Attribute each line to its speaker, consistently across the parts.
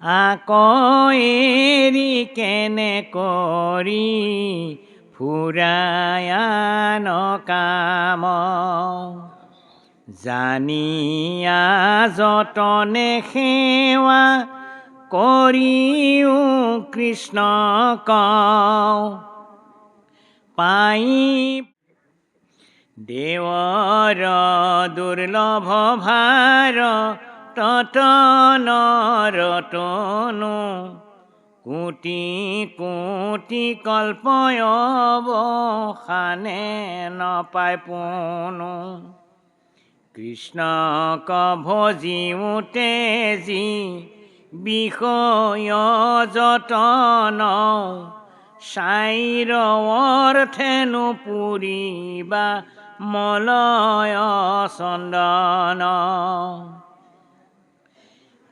Speaker 1: আকৌ এৰি কেনে কৰি ফুৰায়ান কাম জানিয়া যতনে সেৱা কৰিও কৃষ্ণক পাই দেৱৰ দুৰ্লভ ভাৰ ততনৰতনো কোটি কোটি কল্পয়ৱসানে নপায় পুনো কৃষ্ণক ভজিওতে যি বিষয় যতন চাইৰ অৰ্থেনো পুৰিবা মলয় চন্দন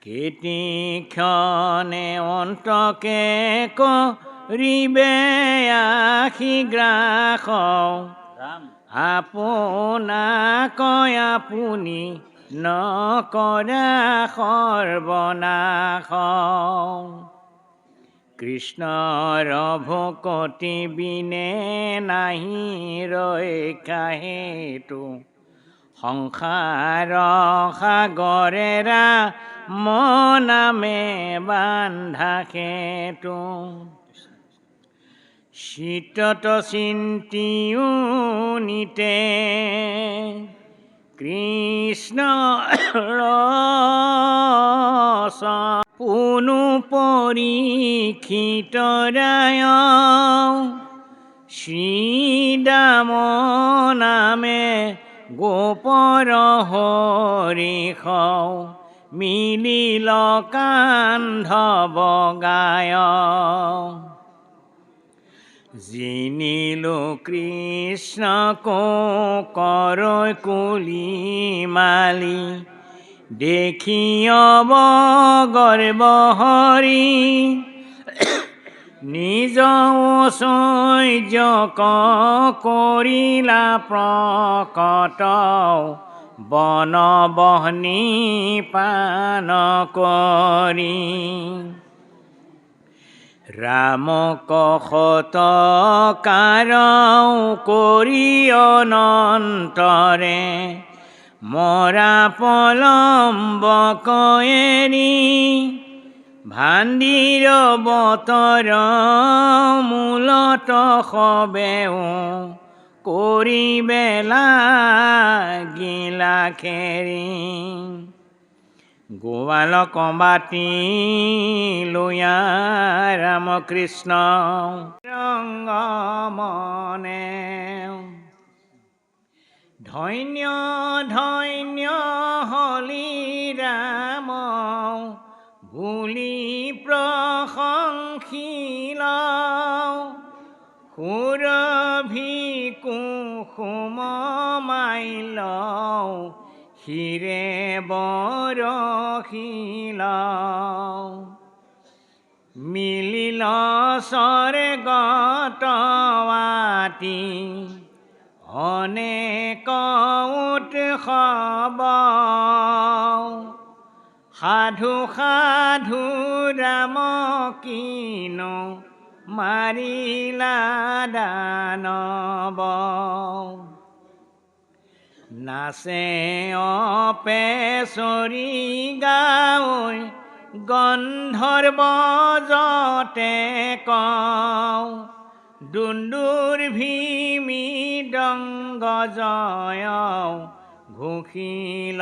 Speaker 1: কেতিক্ষণে অন্তকে কৰিবে আশী গ্ৰাস আপোনাক আপুনি নকৰা সৰ্বনাশ কৃষ্ণৰ ভকতি বিনে নাহি ৰক্ষা হেতু সংসাৰ সাগৰেৰা মনামে বান্ধা সেতু চিত্তত চিন্তিও নিতে কৃষ্ণ ৰস পুনু পৰীক্ষিতৰায় শ্ৰীদাম নামে গোপৰ হৰিষ মিলিল কান্ধৱ গায় জিনিলো কৃষ্ণক কৰৈ কুলি মালি দেখিয়ব গৰ্ব হৰি নিজ ঐশ্বৰ্যক কৰিলা প্ৰকট বনবহ্নি পান কৰি ৰামক সৎকাৰ কৰি অনন্তৰে মৰা পলম্বক এৰি ভাণ্ডিৰ বতৰ মূলত সবেও কৰিবে লাগিলা খেৰি গোৱালক বাতি লয়া ৰামকৃষ্ণ ৰংগমনে ধন্য ধন্য হলি ৰাম বুলি প্ৰশংসিল সুৰভি কুসুম মাইল হিৰে বৰশিল মিলিল স্বৰ্গতৱাতি অনেক উৎসৱ সাধু সাধু ৰাম কিনো মাৰিলা দানৱ নাচে অপেচৰি গাঁৱৈ গন্ধৰ্ব যতে কওঁ দুন্দুৰ্ভি মৃদংগ জয় ঘোষিলয়নে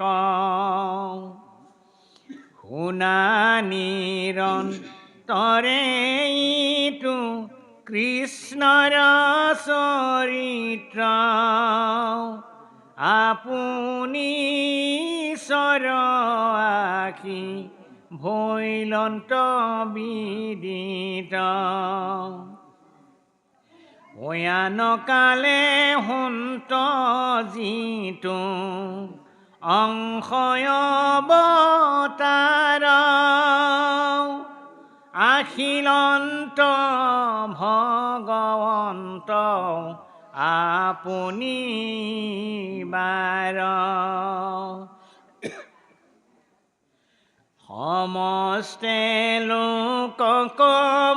Speaker 1: কওঁ শুনা নিৰন্তৰে ইটো কৃষ্ণৰ চৰিত্ৰ আপুনি ঈশ্বৰ আখি ভৈলন্ত বিদিত ভয়ানকালে হন্ত যিটো অংশয় অৱতাৰ আখিলন্ত ভগৱন্ত আপুনি বাৰ সমস্তে লোকক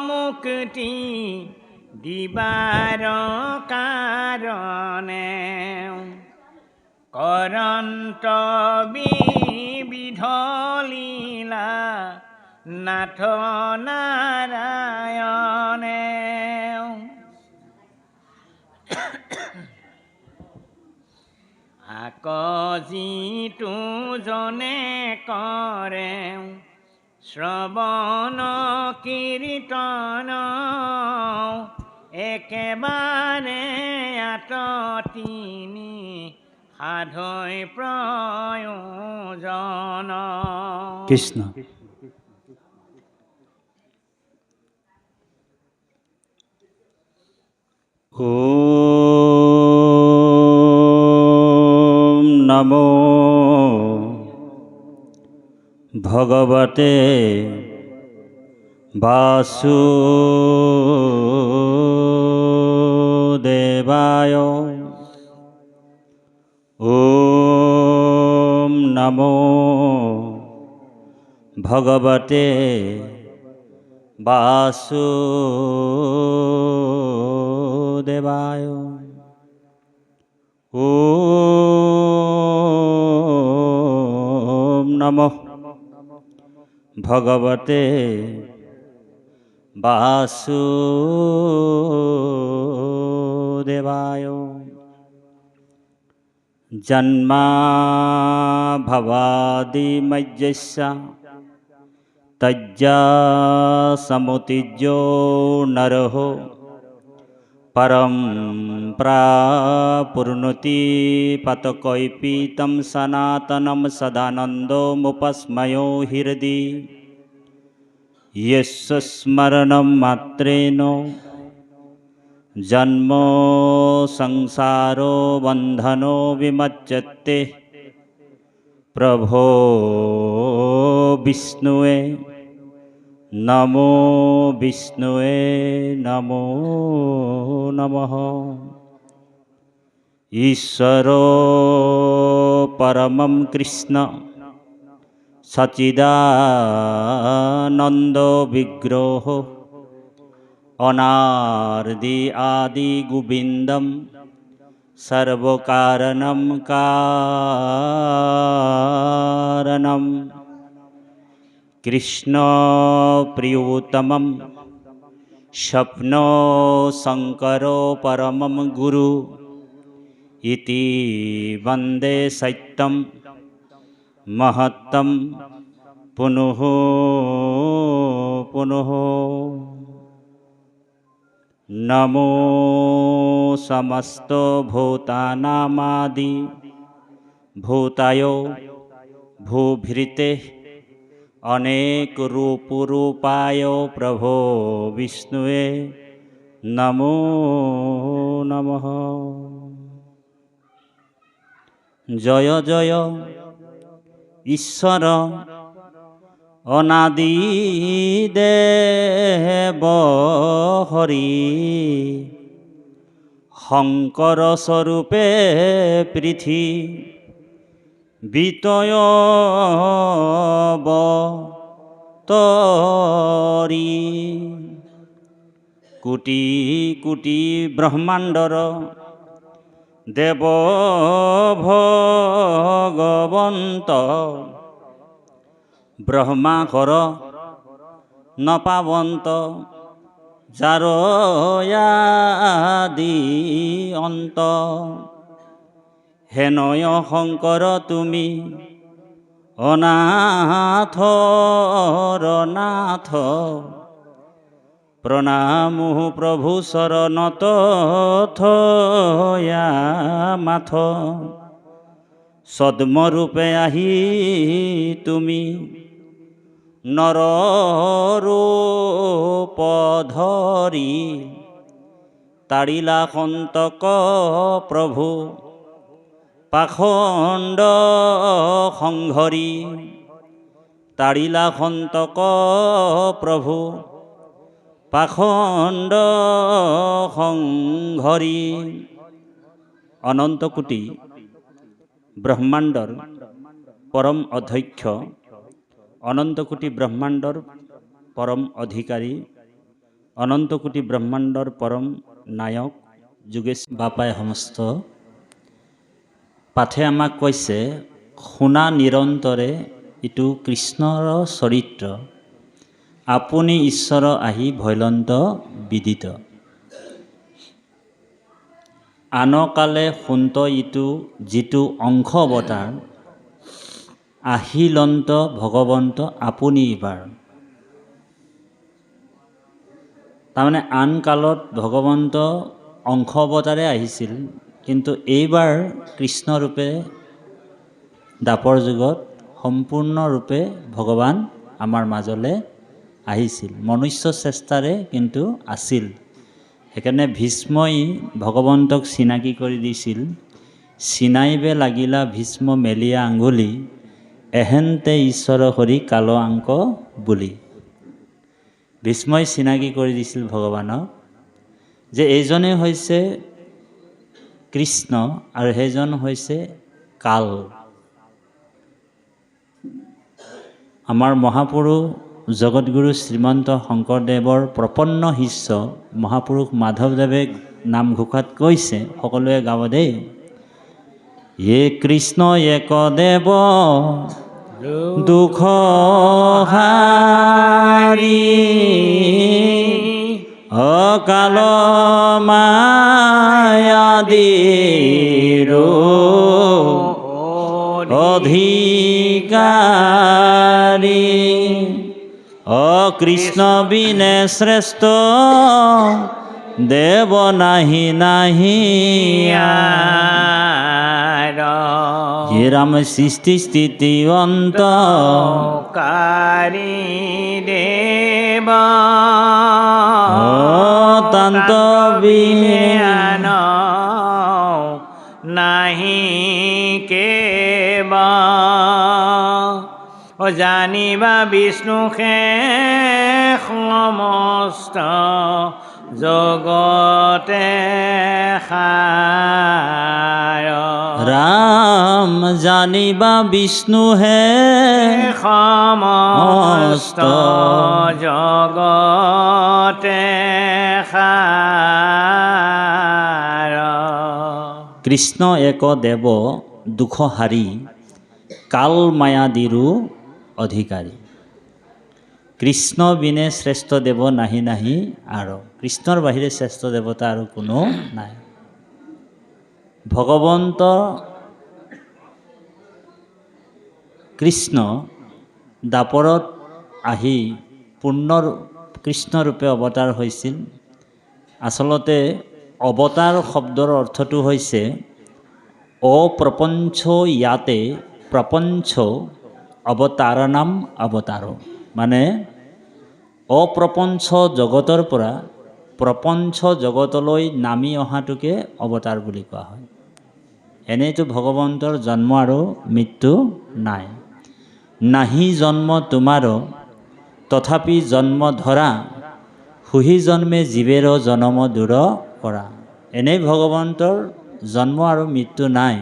Speaker 1: মুক্তি দিবাৰ কাৰণে কৰন্ত বিবিধ লীলা নাথ নাৰায়ণে। আক যিটো জনে কৰে শ্ৰৱণ কীৰ্তন একেবাৰে আততিনি সাধৈ প্ৰয়োজন।
Speaker 2: কৃষ্ণ। ওম নমো ভগবতে বাসুদেবায়। ওম নমো ভগবতে বাসুদেবায়। ওম নমো ভগবতে বাসুদেবায়। জন্মা ভবাদি মজ্জস্য তজ্জা সমুতিজ্জো নরহ পরম প্রাপুর্নতি পতকৈপীতম সনাতনম সদানন্দো মুপস্মയോ হৃদি यस्य स्मरणं मात्रेण जन्म संसारो बन्धनो विमुच्यते। प्रभो विष्णुवे नमो विष्णुवे नमो नमः। ईश्वरो परमं कृष्ण सच्चिदानंद विग्रह अनादि आदि गोविंदम सर्वकारणं कारणं कृष्ण प्रियोतमं स्वप्नो शंकरो परमं गुरु इति वंदे सत्यम महत्तम पुनः पुनः। नमो समस्त भूतानामादि भूतायो भूभृते अनेक रूप रूपाय प्रभो विष्णुवे नमो नमः। जय जय ईश्वर अनादि देव हरि शंकर स्वरूपे पृथ्वीतय अवतरी कोटि कोटि ब्रह्मांडर देव भगवंत ब्रह्माकर न पावंत जारो यादि अंत। हेनय शंकर तुमी अनाथर नाथ प्रणामु प्रभु शरणत थया माथ। सद्मरूपे आही तुमी नर रूप धरी ताड़िला सन्तक प्रभु पाखंड संघरी ताड़िला सन्तक प्रभु पाखंड संघरी। अनंत कोटि ब्रह्मांडर परम अध्यक्ष অনন্তকোটি ব্ৰহ্মাণ্ডৰ পৰম অধিকাৰী, অনন্তকোটি ব্ৰহ্মাণ্ডৰ পৰম নায়ক যোগেশ বাপাই সমস্ত পাঠে আমাক কৈছে, শুনা নিৰন্তৰে ইটো কৃষ্ণৰ চৰিত্ৰ, আপুনি ঈশ্বৰ আহি ভৈলন্ত বিদিত। আনকালে শুন্ত ইটো যিটো অংশ অৱতাৰ, আহিলন্ত ভগৱন্ত আপুনি এইবাৰ। তাৰমানে আন কালত ভগৱন্ত অংশ অৱতাৰে আহিছিল, কিন্তু এইবাৰ কৃষ্ণৰূপে দ্বাপৰ যুগত সম্পূৰ্ণৰূপে ভগৱান আমাৰ মাজলৈ আহিছিল। মনুষ্য চেষ্টাৰে কিন্তু আছিল। সেইকাৰণে ভীষ্মই ভগৱন্তক চিনাকি কৰি দিছিল, চিনাইবে লাগিলা ভীষ্ম মেলিয়া আঙুলি, এহেন্তে ঈশ্বৰ হৰি কাল আংক বুলি। ভীষ্মই চিনাকি কৰি দিছিল ভগৱানক যে এইজনে হৈছে কৃষ্ণ আৰু সেইজন হৈছে কাল। আমাৰ মহাপুৰুষ জগতগুৰু শ্ৰীমন্ত শংকৰদেৱৰ প্ৰপন্ন শিষ্য মহাপুৰুষ মাধৱদেৱে নামঘোষাত কৈছে, সকলোৱে গাব দেই। য়ে কৃষ্ণ এক দেৱ দুখ হাৰি, অকাল মায়াদিৰো অধিকাৰী, কৃষ্ণ বিনে শ্ৰেষ্ঠ দেৱ নাহি নাহি হে ৰাম সৃষ্টি স্থিতি অন্ত
Speaker 1: কাৰী দেৱ
Speaker 2: তান্ত
Speaker 1: বিন নাহি কেবা, জানিবা বিষ্ণু সমস্ত জগতে সাৰ।
Speaker 2: ৰাম জানিবা বিষ্ণু হে
Speaker 1: সমস্ত জগতে সাৰ।
Speaker 2: কৃষ্ণ এক দেৱ দুখ হাৰি, কাল মায়াদিৰো অধিকাৰী। কৃষ্ণ বিনে শ্ৰেষ্ঠ দেৱ নাহি নাহি আৰু। কৃষ্ণৰ বাহিৰে শ্ৰেষ্ঠ দেৱতা আৰু কোনো নাই। ভগৱন্ত কৃষ্ণ দ্বাপৰত আহি পূৰ্ণ কৃষ্ণৰূপে অৱতাৰ হৈছিল। আচলতে অৱতাৰ শব্দৰ অৰ্থটো হৈছে অপ্ৰপঞ্চ ইয়াতে প্ৰপঞ্চ অৱতাৰণাম অৱতাৰ, মানে অপ্ৰপঞ্চ জগতৰ পৰা প্ৰপঞ্চ জগতলৈ নামি অহাটোকে অৱতাৰ বুলি কোৱা হয়। এনেইতো ভগৱন্তৰ জন্ম আৰু মৃত্যু নাই। নাহি জন্ম তোমাৰ তথাপি জন্ম ধৰা, সুহি জন্মে জীৱেৰ জনম দূৰ কৰা। এনেই ভগৱন্তৰ জন্ম আৰু মৃত্যু নাই।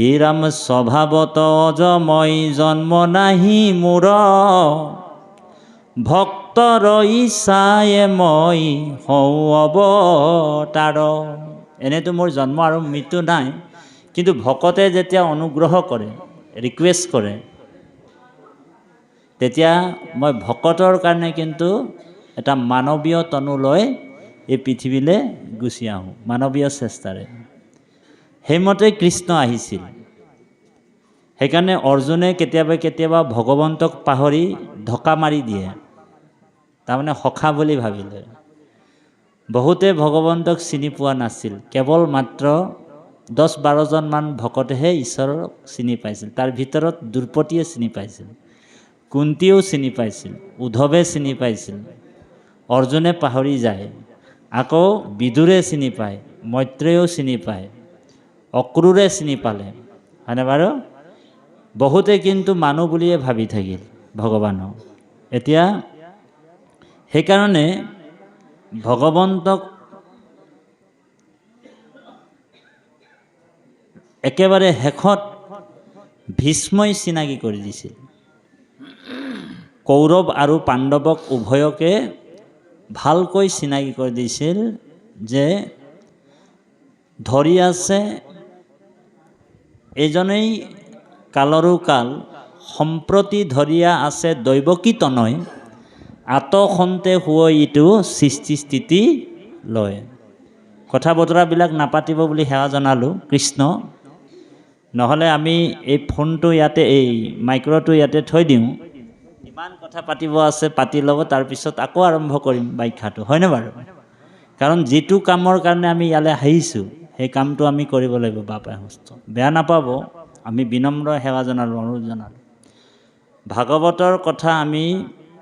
Speaker 2: ই ৰাম স্বভাৱত অজময় জন্ম নাহি মোৰ, ভক্তৰ ইচ্ছায়ে মই হওঁ অৱতাৰ। এনেইতো মোৰ জন্ম আৰু মৃত্যু নাই, কিন্তু ভকতে যেতিয়া অনুগ্ৰহ কৰে, ৰিকুৱেষ্ট কৰে, তেতিয়া মই ভকতৰ কাৰণে কিন্তু এটা মানৱীয় তনু লৈ এই পৃথিৱীলৈ গুচি আহোঁ, মানৱীয় চেষ্টাৰে। সেইমতে কৃষ্ণ আহিছিল। সেইকাৰণে অৰ্জুনে কেতিয়াবা কেতিয়াবা ভগৱন্তক পাহৰি ঢকা মাৰি দিয়ে, তাৰমানে সখা বুলি ভাবিলে। বহুতে ভগৱন্তক চিনি পোৱা নাছিল। কেৱল মাত্ৰ 10-12জনমান ভকতেহে ঈশ্বৰক চিনি পাইছিল। তাৰ ভিতৰত দ্ৰুপদীয়ে চিনি পাইছিল, কুন্তীয়েও চিনি পাইছিল, উদ্ধৱে চিনি পাইছিল। অৰ্জুনে পাহৰি যায়। আকৌ বিদুৰে চিনি পায়, মৈত্ৰেয়েও চিনি পায়, অক্ৰূৰে চিনি পালে, হয়নে বাৰু? বহুতে কিন্তু মানুহ বুলিয়ে ভাবি থাকিল ভগৱানক। এতিয়া সেইকাৰণে ভগৱন্তক একেবাৰে শেষত ভীষ্মই চিনাকি কৰি দিছিল। কৌৰৱ আৰু পাণ্ডৱক উভয়কে ভালকৈ চিনাকি কৰি দিছিল যে ধৰি আছে এজনেই কালৰো কাল, সম্প্ৰতি ধৰিয়া আছে দৈৱকী তনয়, আতসন্তে শুৱ ইটো সৃষ্টি স্থিতি লয়। কথা বতৰাবিলাক নাপাতিব বুলি সেৱা জনালোঁ কৃষ্ণ। নহ'লে আমি এই ফোনটো ইয়াতে, এই মাইক্ৰটো ইয়াতে থৈ দিওঁ, ইমান কথা পাতিব আছে পাতি ল'ব, তাৰপিছত আকৌ আৰম্ভ কৰিম ব্যাখ্যাটো, হয়নে বাৰু? কাৰণ যিটো কামৰ কাৰণে আমি ইয়ালৈ আহিছোঁ সেই কামটো আমি কৰিব লাগিব বাপাই সুস্থ। বেয়া নাপাব, আমি বিনম্ৰ সেৱা জনালোঁ, অনুৰোধ জনালোঁ। ভাগৱতৰ কথা আমি,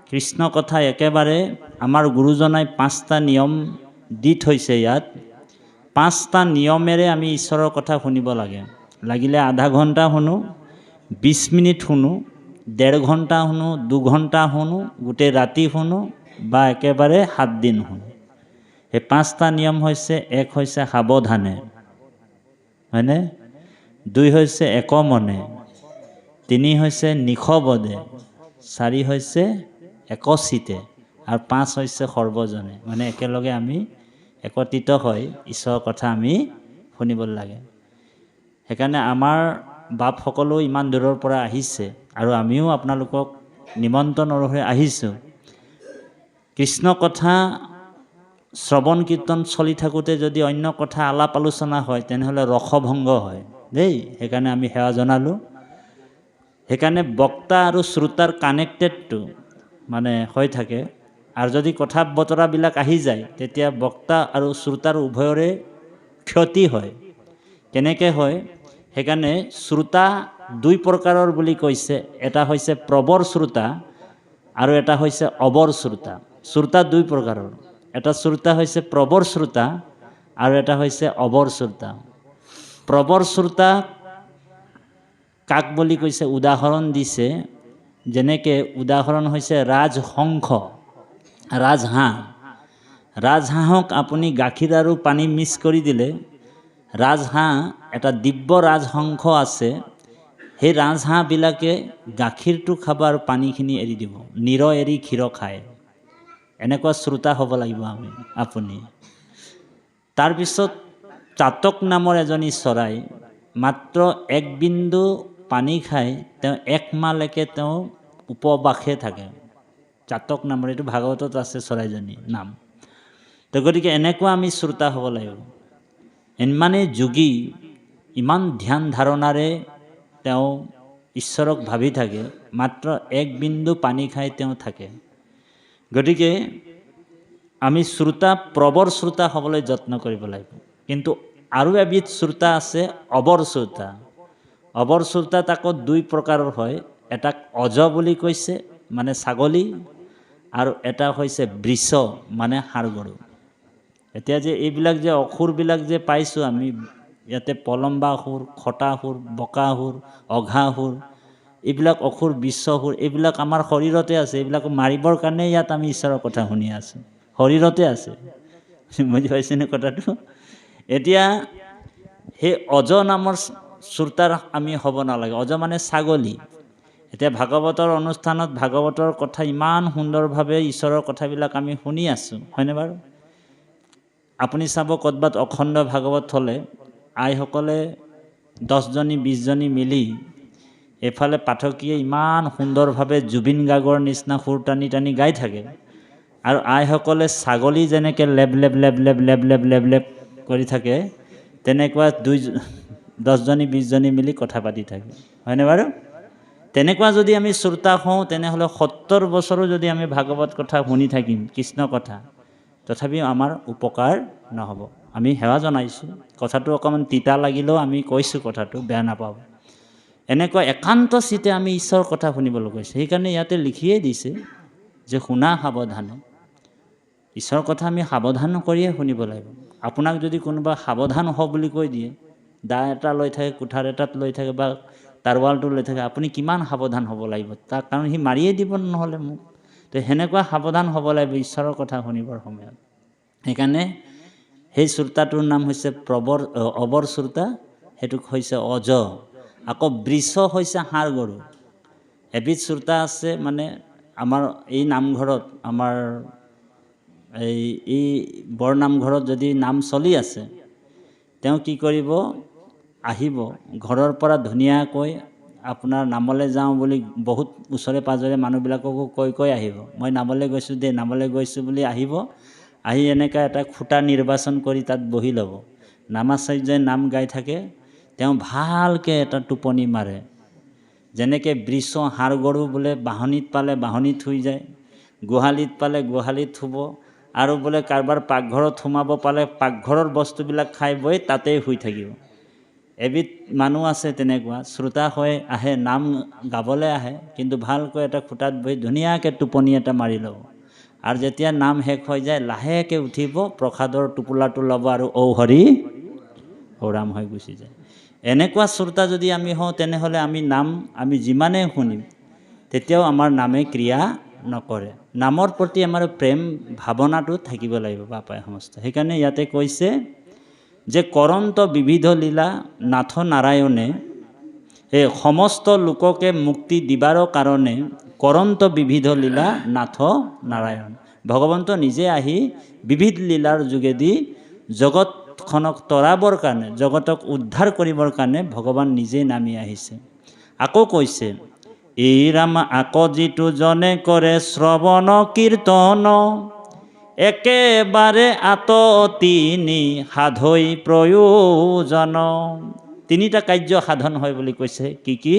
Speaker 2: কৃষ্ণ কথা একেবাৰে আমাৰ গুৰুজনাই 5টা নিয়ম দি থৈছে ইয়াত। 5টা নিয়মেৰে আমি ঈশ্বৰৰ কথা শুনিব লাগে। লাগিলে আধা ঘণ্টা শুনো, 20 মিনিট শুনো, 1.5 ঘণ্টা শুনো, 2 ঘণ্টা শুনো, গোটেই ৰাতি শুনো, বা একেবাৰে 7 দিন শুনো। এই 5টা নিয়ম হৈছে, 1 হৈছে সাৱধানে, হয়নে? 2 হৈছে একমনে, 3 হৈছে নিশবদে, 4 হৈছে একচিতে, আৰু 5 হৈছে সৰ্বজনে। মানে একেলগে আমি একত্ৰিত হৈ ঈশ্বৰৰ কথা আমি শুনিব লাগে। সেইকাৰণে আমাৰ বাপসকলো ইমান দূৰৰ পৰা আহিছে আৰু আমিও আপোনালোকক নিমন্ত্ৰণ অনুসৰি আহিছোঁ। কৃষ্ণ কথা শ্ৰৱণ কীৰ্তন চলি থাকোঁতে যদি অন্য কথা আলাপ আলোচনা হয় তেনেহ'লে ৰসভংগ হয় দেই। সেইকাৰণে আমি সেৱা জনালোঁ। সেইকাৰণে বক্তা আৰু শ্ৰোতাৰ কানেক্টেডটো মানে হৈ থাকে। আৰু যদি কথা বতৰাবিলাক আহি যায় তেতিয়া বক্তা আৰু শ্ৰোতাৰ উভয়ৰে ক্ষতি হয়। কেনেকৈ হয়? সেইকাৰণে শ্ৰোতা 2 প্ৰকাৰৰ বুলি কৈছে। এটা হৈছে প্ৰবৰ শ্ৰোতা আৰু এটা হৈছে অবৰ শ্ৰোতা। শ্ৰোতা 2 প্ৰকাৰৰ। এটা শ্ৰোতা হৈছে প্ৰবৰ শ্ৰোতা আৰু এটা হৈছে অবৰ শ্ৰোতা। প্ৰবৰ শ্ৰোতা কাক বুলি কৈছে? উদাহৰণ দিছে। যেনেকৈ উদাহৰণ হৈছে ৰাজহংস, ৰাজহাঁহ। ৰাজহাঁহক আপুনি গাখীৰ আৰু পানী মিক্স কৰি দিলে, ৰাজহাঁহ, এটা দিব্য ৰাজহংস আছে, সেই ৰাজহাঁহবিলাকে গাখীৰটো খাব আৰু পানীখিনি এৰি দিব, নিৰ এৰি ক্ষীৰ খায়। এনেকুৱা শ্ৰোতা হ'ব লাগিব আপুনি। তাৰপিছত চাতক নামৰ এজনী চৰাই, মাত্ৰ 1 বিন্দু পানী খাই তেওঁ 1 মাহলৈকে তেওঁ উপবাসে থাকে। চাতক নামৰ, এইটো ভাগৱতত আছে চৰাইজনী নাম। তো গতিকে এনেকুৱা আমি শ্ৰোতা হ'ব লাগিব। ইমানেই যোগী, ইমান ধ্যান ধাৰণাৰে তেওঁ ঈশ্বৰক ভাবি থাকে, মাত্ৰ 1 বিন্দু পানী খাই তেওঁ থাকে। গতিকে আমি শ্ৰোতা, প্ৰবৰ শ্ৰোতা হ'বলৈ যত্ন কৰিব লাগিব। কিন্তু আৰু এবিধ শ্ৰোতা আছে অবৰ শ্ৰোতা। অবৰ শ্ৰোতাত আকৌ 2 প্ৰকাৰৰ হয়। এটাক অজ বুলি কৈছে, মানে ছাগলী, আৰু এটা হৈছে বৃষ, মানে ষাঁড় গৰু। এতিয়া যে এইবিলাক যে অসুৰবিলাক যে পাইছোঁ আমি ইয়াতে, পলম্বাসুৰ, খটাসুৰ, বকাসুৰ, অঘাসুৰ, এইবিলাক অসুৰ, বিশ্বসুৰ, এইবিলাক আমাৰ শৰীৰতে আছে। এইবিলাক মাৰিবৰ কাৰণে ইয়াত আমি ঈশ্বৰৰ কথা শুনি আছোঁ, শৰীৰতে আছে। বুজি পাইছেনে কথাটো? এতিয়া সেই অজ নামৰ শ্ৰোতাৰ আমি হ'ব নালাগে। অজ মানে ছাগলী। এতিয়া ভাগৱতৰ অনুষ্ঠানত ভাগৱতৰ কথা ইমান সুন্দৰভাৱে ঈশ্বৰৰ কথাবিলাক আমি শুনি আছোঁ, হয়নে বাৰু? আপুনি চাব, ক'ৰবাত অখণ্ড ভাগৱত হ'লে আইসকলে 10জনী 20জনী মিলি, এফালে পাঠকীয়ে ইমান সুন্দৰভাৱে জুবিন গাৰ্গৰ নিচিনা সুৰ টানি টানি গাই থাকে, আৰু আইসকলে ছাগলী যেনেকৈ লেব লেব লেব লেব লেব লেব লেব লেব কৰি থাকে, তেনেকুৱা 10জনী 20জনী মিলি কথা পাতি থাকে, হয়নে বাৰু? তেনেকুৱা যদি আমি শ্ৰোতা হওঁ তেনেহ'লে 70 বছৰো যদি আমি ভাগৱত কথা শুনি থাকিম, কৃষ্ণ কথা, তথাপিও আমাৰ উপকাৰ নহ'ব। আমি সেৱা জনাইছোঁ, কথাটো অকণমান তিতা লাগিলেও আমি কৈছোঁ, কথাটো বেয়া নাপাব। এনেকুৱা একান্ত চিতে আমি ঈশ্বৰৰ কথা শুনিবলৈ কৈছোঁ। সেইকাৰণে ইয়াতে লিখিয়ে দিছে যে শুনা সাৱধানে। ঈশ্বৰৰ কথা আমি সাৱধান কৰিয়ে শুনিব লাগিব। আপোনাক যদি কোনোবা সাৱধান হ বুলি কৈ দিয়ে, দা এটা লৈ থাকে, কুঠাৰ এটাত লৈ থাকে, বা তাৰোৱালটো লৈ থাকে, আপুনি কিমান সাৱধান হ'ব লাগিব তাক, কাৰণ সি মাৰিয়ে দিব নহ'লে মোক। তো সেনেকুৱা সাৱধান হ'ব লাগিব ঈশ্বৰৰ কথা শুনিবৰ সময়ত। সেইকাৰণে সেই শ্ৰোতাটোৰ নাম হৈছে অবৰ শ্ৰোতা, সেইটোক হৈছে অজ। আকৌ বৃষ হৈছে ষাঁড় গৰু। এবিধ শ্ৰোতা আছে, মানে আমাৰ এই নামঘৰত আমাৰ এই বৰ নামঘৰত যদি নাম চলি আছে, তেওঁ কি কৰিব, আহিব ঘৰৰ পৰা ধুনীয়াকৈ আপোনাৰ নামলৈ যাওঁ বুলি বহুত ওচৰে পাঁজৰে মানুহবিলাককো কৈ আহিব, মই নামলৈ গৈছোঁ দেই, নামলৈ গৈছোঁ বুলি আহিব। আহি এনেকৈ এটা খুঁটা নিৰ্বাচন কৰি তাত বহি ল'ব। নামাচাৰ্যই নাম গাই থাকে, তেওঁ ভালকৈ এটা টোপনি মাৰে। যেনেকৈ বৃষ ষাঁড় গৰু বোলে বাহনিত পালে বাহনিত শুই যায়, গোহালিত পালে গোহালিত শুব, আৰু বোলে কাৰোবাৰ পাকঘৰত সোমাব পালে পাকঘৰৰ বস্তুবিলাক খাই বৈ তাতেই শুই থাকিব। এবিধ মানুহ আছে তেনেকুৱা, শ্ৰোতা হৈ আহে, নাম গাবলৈ আহে, কিন্তু ভালকৈ এটা খুঁটাত বহি ধুনীয়াকৈ টোপনি এটা মাৰি ল'ব। আৰু যেতিয়া নাম শেষ হৈ যায় লাহেকৈ উঠিব, প্ৰসাদৰ টোপোলাটো ল'ব আৰু ঔ হৰি ঔ ৰাম হৈ গুচি যায়। এনেকুৱা শ্ৰোতা যদি আমি হওঁ, তেনেহ'লে আমি যিমানেই শুনিম তেতিয়াও আমাৰ নামে ক্ৰিয়া নকৰে। নামৰ প্ৰতি আমাৰ প্ৰেম ভাৱনাটো থাকিব লাগিব পাপাই সমস্ত। সেইকাৰণে ইয়াতে কৈছে যে কৰন্ত বিবিধ লীলা নাথ নাৰায়ণে, এই সমস্ত লোককে মুক্তি দিবাৰ কাৰণে কৰন্ত বিবিধ লীলা নাথ নাৰায়ণ। ভগৱন্ত নিজে আহি বিবিধ লীলাৰ যোগেদি জগতখনক তৰাবৰ কাৰণে, জগতক উদ্ধাৰ কৰিবৰ কাৰণে ভগৱান নিজেই নামি আহিছে। আকৌ কৈছে, এই ৰাম আকৌ যিটো জনে কৰে শ্ৰৱণ কীৰ্তন, একেবাৰে আততিনি সাধৈ প্ৰয়োজন। তিনিটা কাৰ্য সাধন হয় বুলি কৈছে। কি কি?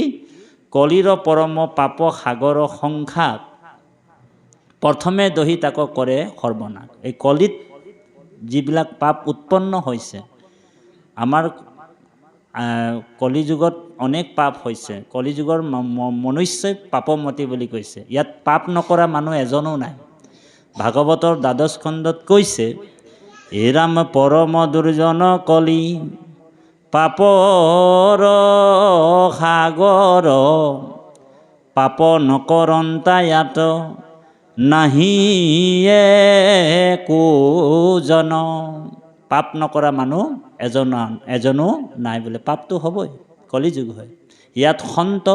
Speaker 2: কলিৰ পৰম পাপ সাগৰ সংসাৰ, প্ৰথমে দহি তাক কৰে সৰ্বনাশ। এই কলিত যিবিলাক পাপ উৎপন্ন হৈছে, আমাৰ কলিযুগত অনেক পাপ হৈছে। কলিযুগৰ মনুষ্যই পাপমতী বুলি কৈছে। ইয়াত পাপ নকৰা মানুহ এজনো নাই। ভাগৱতৰ দ্বাদশ খণ্ডত কৈছে, হে ৰাম পৰম দুৰ্জন কলি পাপৰ সাগৰ, পাপ নকৰন্তা ইয়াত নাহি একোজন। পাপ নকৰা মানুহ এজনো নাই বোলে। পাপটো হ'বই, কলিযুগ হয়। ইয়াত সন্ত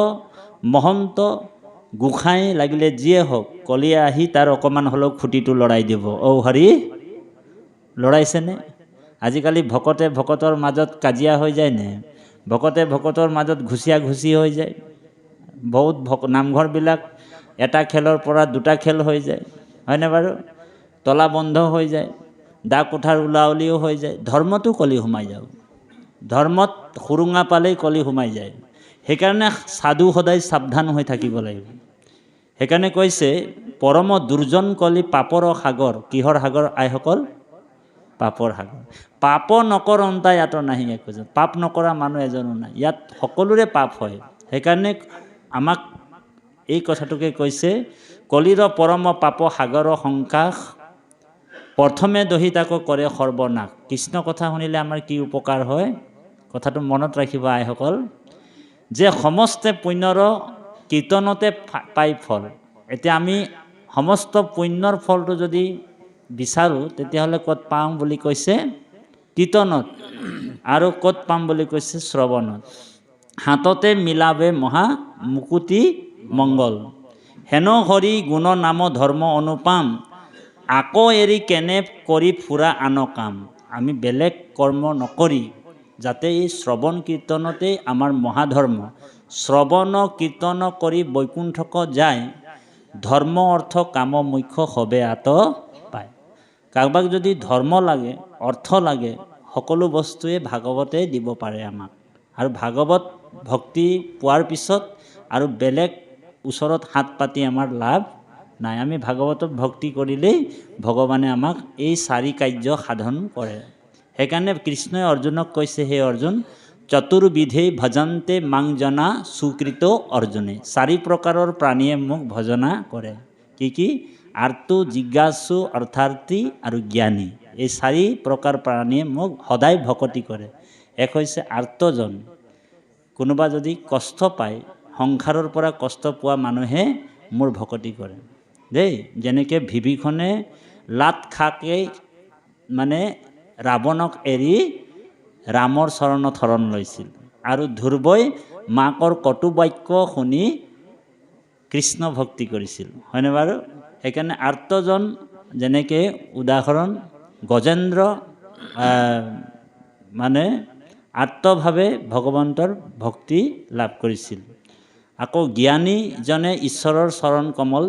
Speaker 2: মহন্ত গোসাঁই লাগিলে যিয়ে হওক, কলিয়ে আহি তাৰ অকণমান হ'লেও খুঁটিটো লৰাই দিব। ঔ হৰি লৰাইছেনে? আজিকালি ভকতে ভকতৰ মাজত কাজিয়া হৈ যায়নে? ভকতে ভকতৰ মাজত ঘুচিয়া ঘুচি হৈ যায়। বহুত নামঘৰবিলাক এটা খেলৰ পৰা দুটা খেল হৈ যায়, হয়নে বাৰু? তলা বন্ধ হৈ যায়, দা কোঠাৰ ওলাওলিও হৈ যায়। ধৰ্মটো কলি সোমাই যাব। ধৰ্মত সুৰুঙা পালেই কলি সোমাই যায়। সেইকাৰণে সাধু সদায় সাৱধান হৈ থাকিব লাগিব। সেইকাৰণে কৈছে পৰম দুৰ্জন কলি পাপৰ সাগৰ। কিহৰ সাগৰ আইসকল? পাপৰ সাগৰ। পাপ নকৰন্তা ইয়াত নাহি একোজন। পাপ নকৰা মানুহ এজনো নাই। ইয়াত সকলোৰে পাপ হয়। সেইকাৰণে আমাক এই কথাটোকে কৈছে, কলিৰ পৰম পাপ সাগৰ সংসাৰ, প্ৰথমে দহি তাক কৰে সৰ্বনাশ। কৃষ্ণ কথা শুনিলে আমাৰ কি উপকাৰ হয়? কথাটো মনত ৰাখিব আইসকল, যে সমস্তে পুণ্যৰ কীৰ্তনতে পাই ফল। এতিয়া আমি সমস্ত পুণ্যৰ ফলটো যদি বিচাৰোঁ, তেতিয়াহ'লে ক'ত পাওঁ বুলি কৈছে? কীৰ্তনত। আৰু ক'ত পাম বুলি কৈছে? শ্ৰৱণত। হাততে মিলাবে মহা মুকুতি মংগল, হেন হৰি গুণ নাম ধৰ্ম অনুপাম, আকৌ এৰি কেনে কৰি ফুৰা আন কাম। আমি বেলেগ কৰ্ম নকৰি যাতে এই শ্ৰৱণ কীৰ্তনতেই আমাৰ মহাধৰ্ম, শ্ৰৱণ কীৰ্তন কৰি বৈকুণ্ঠক যায়, ধৰ্ম অৰ্থ কাম মুখ্য হবে আত পায়। কাৰোবাক যদি ধৰ্ম লাগে, অৰ্থ লাগে, সকলো বস্তুৱে ভাগৱতে দিব পাৰে আমাক। আৰু ভাগৱত ভক্তি পোৱাৰ পিছত আৰু বেলেগ ওচৰত হাত পাতি আমাৰ লাভ নাই। আমি ভাগৱতক ভক্তি কৰিলেই ভগৱানে আমাক এই চাৰি কাৰ্য সাধন কৰে। সেইকাৰণে কৃষ্ণই অৰ্জুনক কৈছে, হে অৰ্জুন, চতুৰ্বিধে ভজন্তে মাং জনা সুকৃত অৰ্জুনে। চাৰি প্ৰকাৰৰ প্ৰাণীয়ে মোক ভজনা কৰে। কি কি? আৰ্তু, জিজ্ঞাসু, অৰ্থাৰ্থী আৰু জ্ঞানী। এই চাৰি প্ৰকাৰ প্ৰাণীয়ে মোক সদায় ভকতি কৰে। এক হৈছে আৰ্তজন। কোনোবা যদি কষ্ট পায়, সংসাৰৰ পৰা কষ্ট পোৱা মানুহে মোৰ ভকতি কৰে দেই। যেনেকৈ বিভীষণে লাট খাকে মানে ৰাৱণক এৰি ৰামৰ চৰণত শৰণ লৈছিল, আৰু ধ্ৰুৱই মাকৰ কটু বাক্য শুনি কৃষ্ণ ভক্তি কৰিছিল, হয়নে বাৰু? সেইকাৰণে আৰ্তজন, যেনেকৈ উদাহৰণ গজেন্দ্ৰ মানে আৰ্তভাৱে ভগৱন্তৰ ভক্তি লাভ কৰিছিল। আকৌ জ্ঞানীজনে ঈশ্বৰৰ চৰণ কমল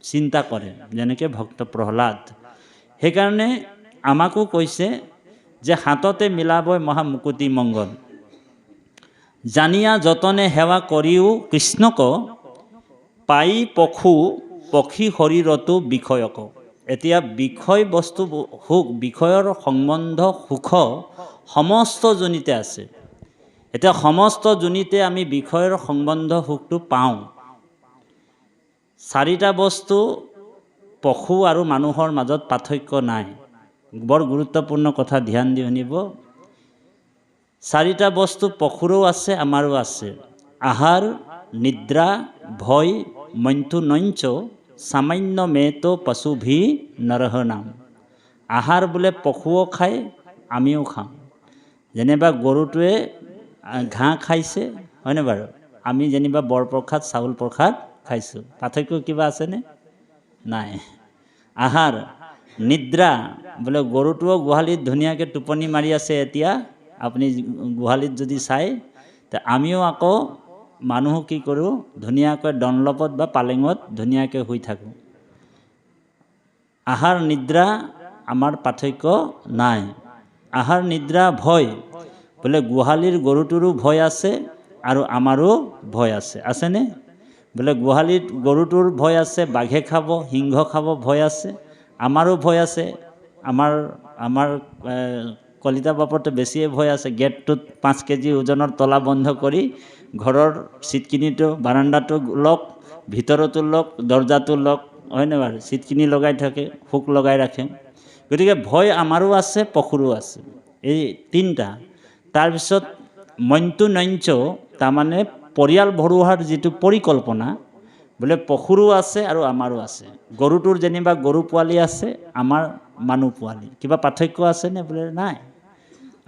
Speaker 2: চিন্তা কৰে, যেনেকৈ ভক্ত প্ৰহ্লাদ। সেইকাৰণে আমাকো কৈছে যে হাততে মিলাবই মহা মুকুতি মংগল, জানিয়া যতনে সেৱা কৰিও কৃষ্ণক, পাই পক্ষী শৰীৰতো বিষয়ক। এতিয়া বিষয় বস্তু সুখ, বিষয়ৰ সম্বন্ধ সুখ সমস্ত যোনিতে আছে। এতিয়া সমস্ত যোনিতে আমি বিষয়ৰ সম্বন্ধ সুখটো পাওঁ। চাৰিটা বস্তু পশু আৰু মানুহৰ মাজত পাৰ্থক্য নাই। বৰ গুৰুত্বপূৰ্ণ কথা, ধ্যান দি শুনিব। চাৰিটা বস্তু পশুৰো আছে, আমাৰো আছে। আহাৰ, নিদ্ৰা, ভয়, মন্থুনঞ্চ, সামান্য মেতো পশুভি নৰহ নাম। আহাৰ বোলে পশুও খায়, আমিও খাওঁ। যেনিবা গৰুটোৱে ঘাঁহ খাইছে, হয়নে বাৰু? আমি যেনিবা বৰপ্ৰসাদ চাউল প্ৰসাদ খাইছোঁ। পাৰ্থক্য কিবা আছেনে? নাই। আহাৰ, নিদ্ৰা, বোলে গৰুটোও গোহালিত ধুনীয়াকৈ টোপনি মাৰি আছে এতিয়া, আপুনি গোহালিত যদি চায়, তে আমিও আকৌ মানুহ কি কৰোঁ, ধুনীয়াকৈ ডনলপত বা পালেঙত ধুনীয়াকৈ শুই থাকোঁ। আহাৰ নিদ্ৰা আমাৰ পাৰ্থক্য নাই। আহাৰ নিদ্ৰা ভয়, বোলে গোহালিৰ গৰুটোৰো ভয় আছে আৰু আমাৰো ভয় আছে, আছেনে? বোলে গোহালিত গৰুটোৰ ভয় আছে, বাঘে খাব, সিংহ খাব, ভয় আছে। আমাৰো ভয় আছে। আমাৰ কলিতা বাপৰতো বেছিয়ে ভয় আছে। গেটটোত 5 কেজি ওজনৰ তলা বন্ধ কৰি ঘৰৰ চিটকিনিটো, বাৰাণ্ডাটো লক, ভিতৰতো লক, দৰ্জাটো লক, হয়নে বাৰু? চিটকিনি লগাই থাকে, হুক লগাই ৰাখে। গতিকে ভয় আমাৰো আছে, পশুৰো আছে, এই তিনিটা। তাৰপিছত মন্থুনঞ্চ, তাৰমানে পৰিয়াল ভৰোৱাৰ যিটো পৰিকল্পনা, বোলে পশুৰো আছে আৰু আমাৰো আছে। গৰুটোৰ যেনিবা গৰু পোৱালি আছে, আমাৰ মানুহ পোৱালি। কিবা পাৰ্থক্য আছেনে? বোলে নাই।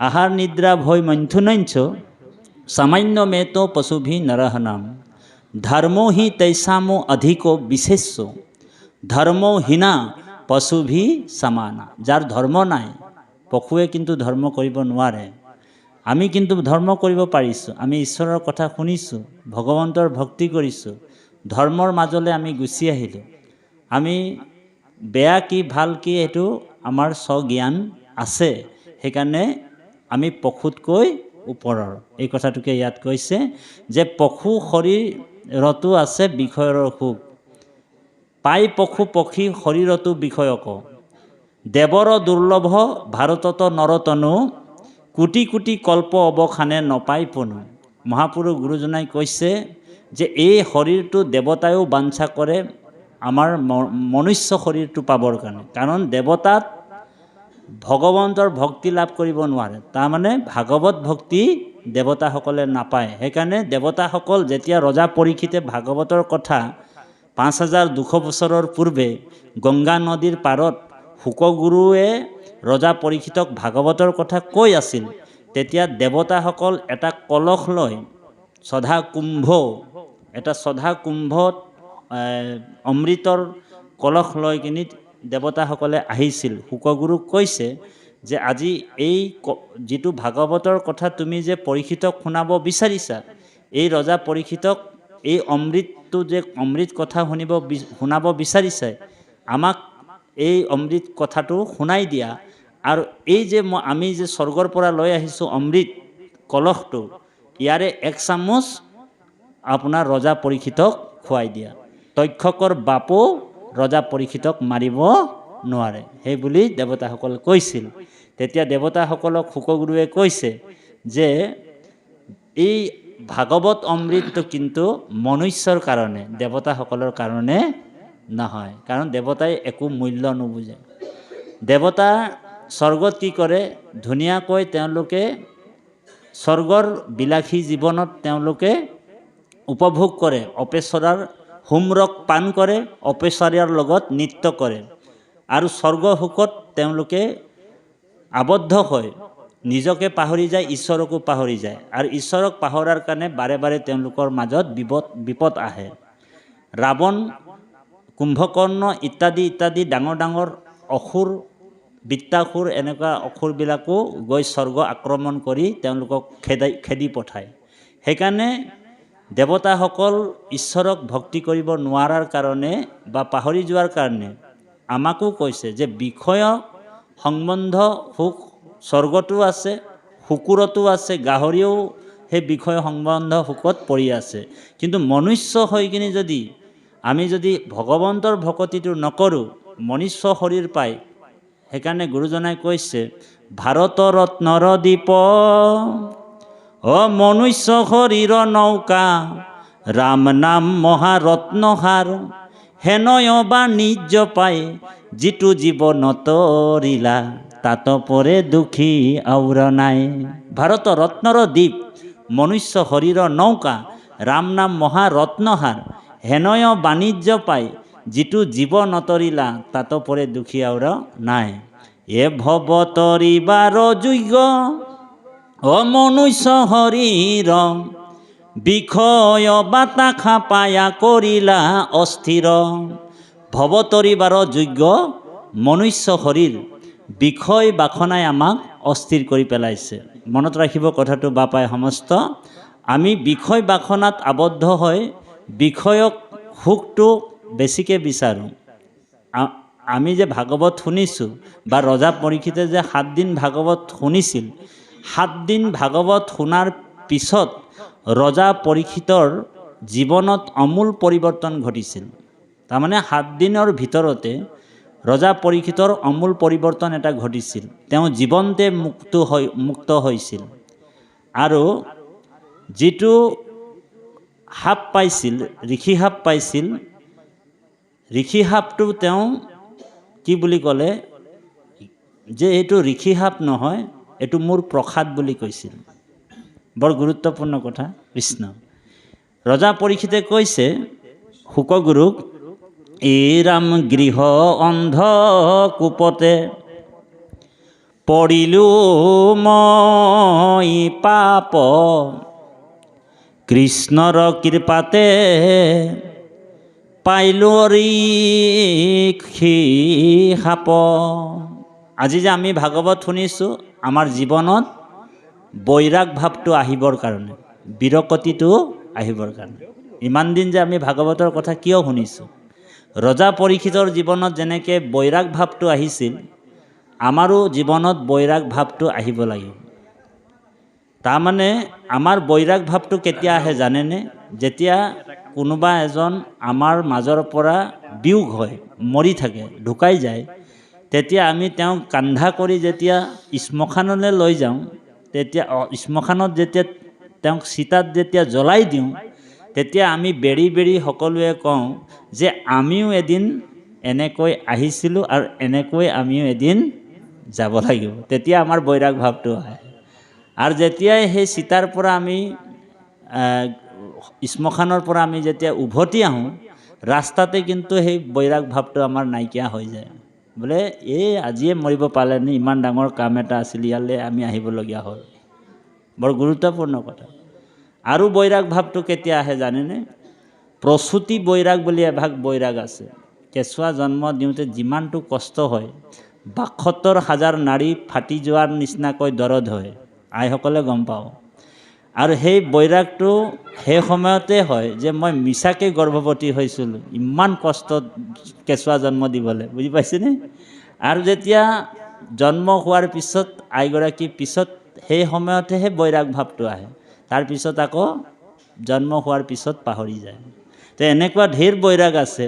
Speaker 2: আহাৰ নিদ্ৰা ভয় মন্থুনঞ্চ, সামান্য মেতো পশুভি নৰহ নাম। ধৰ্মো হি তৈসামো অধিকো বিশেষ্য, ধৰ্মহীনা পশুভি সমানা। যাৰ ধৰ্ম নাই, পশুৱে কিন্তু ধৰ্ম কৰিব নোৱাৰে। আমি কিন্তু ধৰ্ম কৰিব পাৰিছোঁ। আমি ঈশ্বৰৰ কথা শুনিছোঁ, ভগৱন্তৰ ভক্তি কৰিছোঁ, ধৰ্মৰ মাজলৈ আমি গুচি আহিলোঁ। আমি বেয়া কি ভাল কি এইটো আমাৰ স্বজ্ঞান আছে। সেইকাৰণে আমি পশুতকৈ ওপৰৰ। এই কথাটোকে ইয়াত কৈছে যে পশু শৰীৰতো আছে বিষয়ৰ সুখ, পাই পক্ষী শৰীৰতো বিষয়ক। দেৱৰ দুৰ্লভ ভাৰতত নৰতনু, কোটি কোটি কল্প অৱসানে নপাই পুনু। মহাপুৰুষ গুৰুজনাই কৈছে যে এই শৰীৰটো দেৱতায়ো বাঞ্ছা কৰে আমাৰ মনুষ্য শৰীৰটো পাবৰ কাৰণে। কাৰণ দেৱতাত ভগৱন্তৰ ভক্তি লাভ কৰিব নোৱাৰে, তাৰমানে ভাগৱত ভক্তি দেৱতাসকলে নাপায়। সেইকাৰণে দেৱতাসকল যেতিয়া ৰজা পৰীক্ষিতে ভাগৱতৰ কথা 5200 বছৰৰ পূৰ্বে গংগা নদীৰ পাৰত শুকগুৰুৱে ৰজা পৰীক্ষিতক ভাগৱতৰ কথা কৈ আছিল, তেতিয়া দেৱতাসকল এটা কলহ লৈ, সধা কুম্ভত অমৃতৰ কলহ লৈ কিনি দেৱতাসকলে আহিছিল। শুকগুৰুক কৈছে যে আজি এই যিটো ভাগৱতৰ কথা তুমি যে পৰীক্ষিতক শুনাব বিচাৰিছা, এই ৰজা পৰীক্ষিতক এই অমৃতটো যে অমৃত কথা শুনাব বিচাৰিছে, আমাক এই অমৃত কথাটো শুনাই দিয়া। আৰু এই যে আমি যে স্বৰ্গৰ পৰা লৈ আহিছোঁ অমৃত কলহটো, ইয়াৰে 1 চামুচ আপোনাৰ ৰজা পৰীক্ষিতক খুৱাই দিয়া। তক্ষকৰ বাপো ৰজা পৰীক্ষিতক মাৰিব নোৱাৰে, সেই বুলি দেৱতাসকল কৈছিল। তেতিয়া দেৱতাসকলক শুকগুৰুৱে কৈছে যে এই ভাগৱত অমৃতটো কিন্তু মনুষ্যৰ কাৰণে, দেৱতাসকলৰ কাৰণে নহয়। কাৰণ দেৱতাই একো মূল্য নুবুজে। দেৱতা স্বৰ্গত কি কৰে, ধুনীয়াকৈ তেওঁলোকে স্বৰ্গৰ বিলাসী জীৱনত তেওঁলোকে উপভোগ কৰে। অপেশ্বৰাৰ হোমৰস পান কৰে, অপেশ্বৰীয়াৰ লগত নৃত্য কৰে আৰু স্বৰ্গ সুখত তেওঁলোকে আবদ্ধ হয়, নিজকে পাহৰি যায়, ঈশ্বৰকো পাহৰি যায়। আৰু ঈশ্বৰক পাহৰাৰ কাৰণে বাৰে বাৰে তেওঁলোকৰ মাজত বিপদ আহে। ৰাৱণ, কুম্ভকৰ্ণ ইত্যাদি ইত্যাদি ডাঙৰ ডাঙৰ অসুৰ, বৃত্তাসুৰ এনেকুৱা অসুৰবিলাকো গৈ স্বৰ্গ আক্ৰমণ কৰি তেওঁলোকক খেদি পঠায়। সেইকাৰণে দেৱতাসকল ঈশ্বৰক ভক্তি কৰিব নোৱাৰাৰ কাৰণে বা পাহৰি যোৱাৰ কাৰণে আমাকো কৈছে যে বিষয় সম্বন্ধ সুখ স্বৰ্গতো আছে, শুকুৰতো আছে, গাহৰিও সেই বিষয় সম্বন্ধ সুখত পৰি আছে। কিন্তু মনুষ্য হৈ কিনি যদি আমি যদি ভগৱন্তৰ ভকতিটো নকৰোঁ, মনুষ্য শৰীৰ পায়। সেইকাৰণে গুৰুজনাই কৈছে ভাৰত ৰত্নৰ দীপ মনুষ্য শৰীৰ নৌকা, ৰাম নাম মহাৰত্নহাৰ, হেনয় বাণিজ্য পায়, যিটো জীৱনত ৰিলা, তাত পৰে দুখী আউৰ নাই। ভাৰত ৰত্নৰ দ্বীপ, মনুষ্য শৰীৰৰ নৌকা, ৰাম নাম মহাৰত্নহাৰ, হেনয় বাণিজ্য পায়, যিটো জীৱ নতৰিলা, তাত পৰে দুখী আউৰ নাই। এ ভৱ তৰিবাৰ যোগ্য মনুষ্য শৰীৰ, বিষয় বাতা খাপায়া কৰিলা অস্থিৰ। ভৱ তৰিবাৰ যোগ্য মনুষ্য শৰীৰ, বিষয় বাসনাই আমাক অস্থিৰ কৰি পেলাইছে। মনত ৰাখিব কথাটো বাপাই সমস্ত। আমি বিষয় বাসনাত আবদ্ধ হৈ বিষয়ক সুখটো বেছিকৈ বিচাৰোঁ। আমি যে ভাগৱত শুনিছোঁ বা ৰজা পৰীক্ষিতে যে 7 দিন ভাগৱত শুনিছিল, 7 দিন ভাগৱত শুনাৰ পিছত ৰজা পৰীক্ষিতৰ জীৱনত আমূল পৰিৱৰ্তন ঘটিছিল। তাৰমানে 7 দিনৰ ভিতৰতে ৰজা পৰীক্ষিতৰ আমূল পৰিৱৰ্তন এটা ঘটিছিল। তেওঁ জীৱনতে মুক্ত হৈছিল। আৰু যিটো সাপ পাইছিল, ঋষি সাপ পাইছিল, ঋষি সাপটো তেওঁ কি বুলি ক'লে যে এইটো ঋষি সাপ নহয়, এইটো মোৰ প্ৰসাদ বুলি কৈছিল। বৰ গুৰুত্বপূৰ্ণ কথা। কৃষ্ণ ৰজা পৰীক্ষিতে কৈছে শুকগুৰুক, এই ৰাম গৃহ অন্ধ কূপতে, পৰিলো মই পাপ, কৃষ্ণৰ কৃপাতে পাইলো ঋষি সাপ। আজি যে আমি ভাগৱত শুনিছোঁ, আমাৰ জীৱনত বৈৰাগ ভাৱটো আহিবৰ কাৰণে, বিৰকতিটো আহিবৰ কাৰণে। ইমান দিন যে আমি ভাগৱতৰ কথা কিয় শুনিছোঁ? ৰজা পৰীক্ষিতৰ জীৱনত যেনেকৈ বৈৰাগ ভাৱটো আহিছিল, আমাৰো জীৱনত বৈৰাগ ভাৱটো আহিব লাগিব। তাৰমানে আমাৰ বৈৰাগ ভাৱটো কেতিয়া আহে জানেনে? যেতিয়া কোনোবা এজন আমাৰ মাজৰ পৰা বিয়োগ হয়, মৰি থাকে, ঢুকাই যায়, তেতিয়া আমি তেওঁক কান্ধা কৰি যেতিয়া শ্মশানলৈ লৈ যাওঁ, তেতিয়া শ্মশানত যেতিয়া তেওঁক চিতাত যেতিয়া জ্বলাই দিওঁ, তেতিয়া আমি বেৰি বেৰি সকলোৱে কওঁ যে আমিও এদিন এনেকৈ আহিছিলোঁ আৰু এনেকৈ আমিও এদিন যাব লাগিব। তেতিয়া আমাৰ বৈৰাগ ভাৱটো আহে। আৰু যেতিয়াই সেই চিতাৰ পৰা আমি শ্মশানৰ পৰা আমি যেতিয়া উভতি আহোঁ, ৰাস্তাতে কিন্তু সেই বৈৰাগ ভাৱটো আমাৰ নাইকিয়া হৈ যায়। বোলে এই আজিয়ে মৰিব পালেনে, ইমান ডাঙৰ কাম এটা আছিল, ইয়ালৈ আমি আহিবলগীয়া হ'ল। বৰ গুৰুত্বপূৰ্ণ কথা। আৰু বৈৰাগ ভাৱটো কেতিয়া আহে জানেনে? প্ৰসূতি বৈৰাগ বুলি এভাগ বৈৰাগ আছে। কেঁচুৱা জন্ম দিওঁতে যিমানটো কষ্ট হয়, ৭২,০০০ নাড়ী ফাটি যোৱাৰ নিচিনাকৈ দৰদ হয়, আইসকলে গম পাওঁ। আৰু সেই বৈৰাগটো সেই সময়তে হয় যে মই মিছাকৈ গৰ্ভৱতী হৈছিলোঁ, ইমান কষ্টত কেঁচুৱা জন্ম দিবলৈ, বুজি পাইছেনে? আৰু যেতিয়া জন্ম হোৱাৰ পিছত আইগৰাকী পিছত সেই সময়তেহে বৈৰাগ ভাৱটো আহে। তাৰপিছত আকৌ জন্ম হোৱাৰ পিছত পাহৰি যায়। তো এনেকুৱা ঢেৰ বৈৰাগ আছে।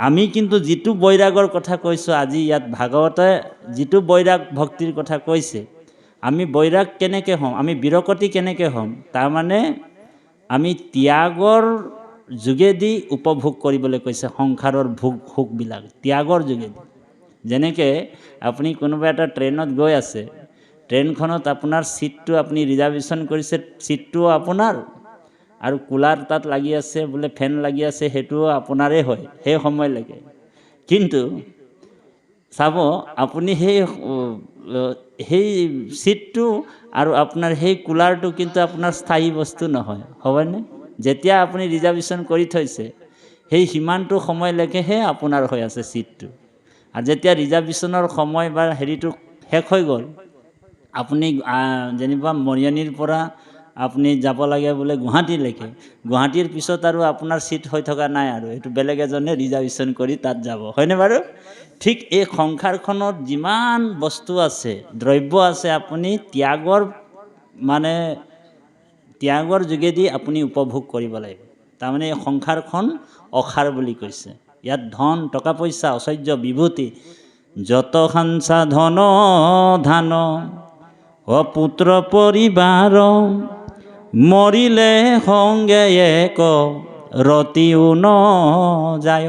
Speaker 2: আমি কিন্তু যিটো বৈৰাগৰ কথা কৈছোঁ, আজি ইয়াত ভাগৱতে যিটো বৈৰাগ ভক্তিৰ কথা কৈছে, আমি বৈৰাগ কেনেকৈ হ'ম, আমি বিৰকতি কেনেকৈ হ'ম? তাৰমানে আমি ত্যাগৰ যোগেদি উপভোগ কৰিবলৈ কৈছে সংসাৰৰ ভোগ সুখবিলাক, ত্যাগৰ যোগেদি। যেনেকৈ আপুনি কোনোবা এটা ট্ৰেইনত গৈ আছে, ট্ৰেইনখনত আপোনাৰ ছিটটো আপুনি ৰিজাৰ্ভেশ্যন কৰিছে, ছিটটোও আপোনাৰ, আৰু কুলাৰ তাত লাগি আছে, বোলে ফেন লাগি আছে, সেইটোও আপোনাৰেই হয় সেই সময়লৈকে। কিন্তু চাব আপুনি সেই ছিটটো আৰু আপোনাৰ সেই কুলাৰটো কিন্তু আপোনাৰ স্থায়ী বস্তু নহয়, হ'বনে? যেতিয়া আপুনি ৰিজাৰ্ভেশ্যন কৰি থৈছে, সেই সিমানটো সময়লৈকেহে আপোনাৰ হৈ আছে ছিটটো। আৰু যেতিয়া ৰিজাৰ্ভেশ্যনৰ সময় বা হেৰিটো শেষ হৈ গ'ল, আপুনি যেনিবা মৰিয়নিৰ পৰা আপুনি যাব লাগে বোলে গুৱাহাটীলৈকে, গুৱাহাটীৰ পিছত আৰু আপোনাৰ ছিট হৈ থকা নাই, আৰু এইটো বেলেগ এজনে ৰিজাৰ্ভেশ্যন কৰি তাত যাব, হয়নে বাৰু? ঠিক এই সংসাৰখনত যিমান বস্তু আছে, দ্ৰব্য আছে, আপুনি ত্যাগৰ যোগেদি আপুনি উপভোগ কৰিব লাগিব। তাৰমানে এই সংসাৰখন অসাৰ বুলি কৈছে। ইয়াত ধন, টকা পইচা, ঐশ্বৰ্য, বিভূতি, যত সাঞ্চা ধন ধান অপুত্ৰ পৰিবাৰ, মৰিলে সংগে এক ৰতিও ন যায়।